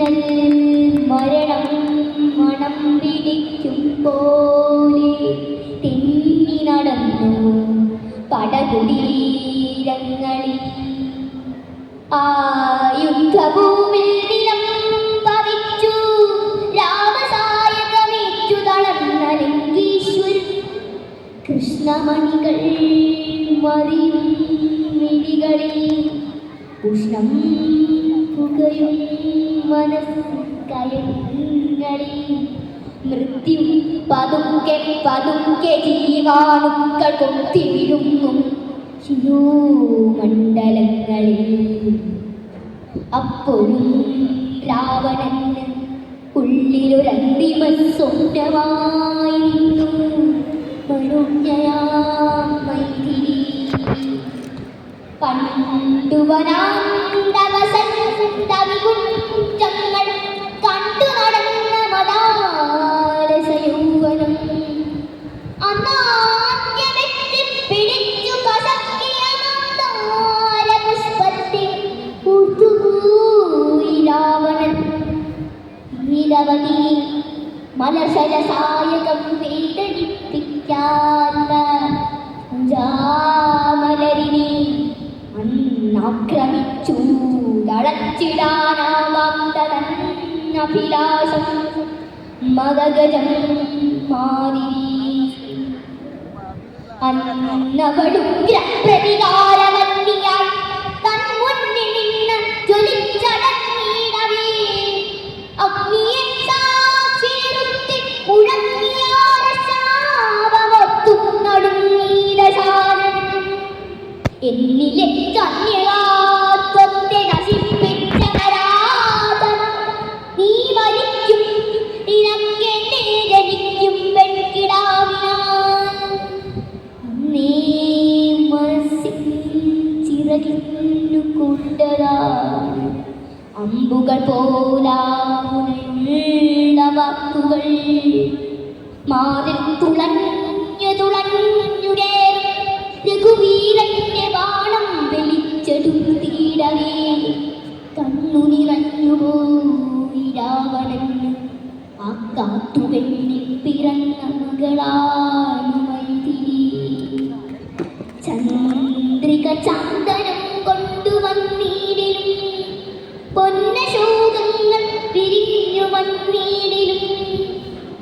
മിന്നൽ മരണം മണം പിടിക്കും പോലെ തെന്നി നടന്നു പടകുടീരങ്ങളിൽ. ആ യുദ്ധഭൂമിൽ നിലം പതിച്ചു രാമസായകമേറ്റു തളർന്ന ലങ്കീശ്വരൻ. കൃഷ്ണമണികൾ മറിയും മിഴികളിൽ ഉഷ്ണം പുകയും മനസ്കയങ്ങളിൽ. മൃത്യു പതുക്കെ പതുക്കെ ജീവാണുക്കൾ കൊത്തി വിഴുങ്ങും ശിരോമണ്ഡലങ്ങളിൽ. അപ്പോഴും രാവണന് ഉള്ളിലൊരന്തിമ സ്വപ്നമായിരുന്നു മനോജ്ഞയാം മൈഥിലി. പണ്ടുവനാന്തവസന്തവികുഞ്ചങ്ങൾ കണ്ടു നടന്ന മദാലസയൗവനം അന്നാദ്യമെത്തി പിടിച്ചു കസക്കിയ മന്ദാരപുഷ്പത്തെ ഊർത്തുപോയി രാവണൻ. നിരവധി മലസരസായകം വേദനിപ്പിക്കാത്ത ജാമലരിനെ അന്നാക്രമിച്ചു തളച്ചിടാനാവാത്തതൻ അഭിലാഷം മദഗജം മാറി. അന്നവളുഗ്ര പ്രതികാരമന്ദിയായി തൻ മുന്നിൽ നിന്ന് ജ്വലിച്ചടങ്ങിടവേ അഗ്നിയെ സാക്ഷിനിർത്തി മുഴങ്ങിയാര ശാപമൊത്തു നടുങ്ങീരശാനൻ. എന്നിലെ കന്യകാത്വത്തെ നശിപ്പിച്ച നരാധമ നീ മരിക്കും നിനക്കെന്നെ ജനിക്കും പെൺകിടാവിനാൽ. അന്നേ മനസ്സിൽ ചിറകിന്നു കൊണ്ടതാ അമ്പുകൾ പോലാമുനയുള്ള വാക്കുകൾ. മാറിൽ തുളഞ്ഞു തുളഞ്ഞുടേറും രഘുവീരന്റെ ബാണം വെളിച്ചെടുത്തിടവേ കണ്ണു നിറഞ്ഞുപോയി രാവണന്. ആ കാത്തുപെണ്ണിൽ പിറന്ന മകളാണ് മൈഥിലി. ചന്ദ്രിക ചന്ദനം കൊണ്ടുവന്നീടിലും പൊന്നശോകങ്ങൾ പിരിഞ്ഞു വന്നീടിലും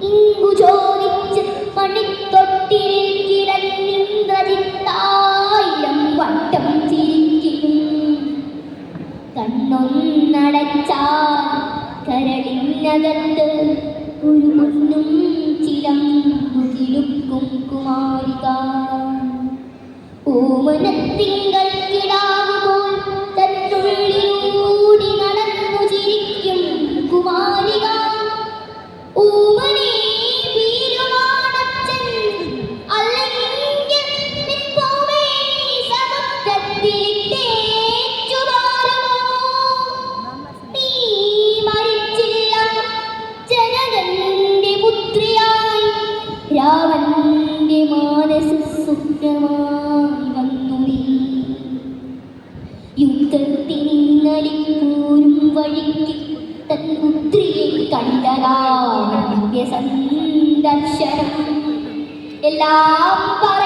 ഇങ്കു ചോദിച്ച് മണിത്തൊട്ടിലിൽ കിടന്നിന്ദ്രജിത്തായിരം വട്ടം ചിരിക്കും. കണ്ണൊന്നടച്ചാൽ കരളിനകത്ത് ഒരു പൊന്നും ചിലമ്പു കിലുക്കും കുമാരിക. ഓമനത്തിങ്കൾ കിടാവുപോൽ തന്നുള്ളിലൂടി നടന്നു ചിരിക്കും കുമാരിക. ഓമനേ വീരുമാണച്ചൻ അല്ലെങ്കിൽ നിൽപ്പോമേ സമുദ്രത്തിലിട്ടേച്ചു ബാലമോ. നീ മരിച്ചില്ല ജനകന്റെ പുത്രിയായി രാവണന്റെ മാനസ സ്വപ്നമായി വന്നു നീ. യുദ്ധത്തിനിന്നലിപ്പോരും വഴിക്ക് തൻ പുത്രിയെ കണ്ടതാ സന്ദർശനം. എല്ലാം പറ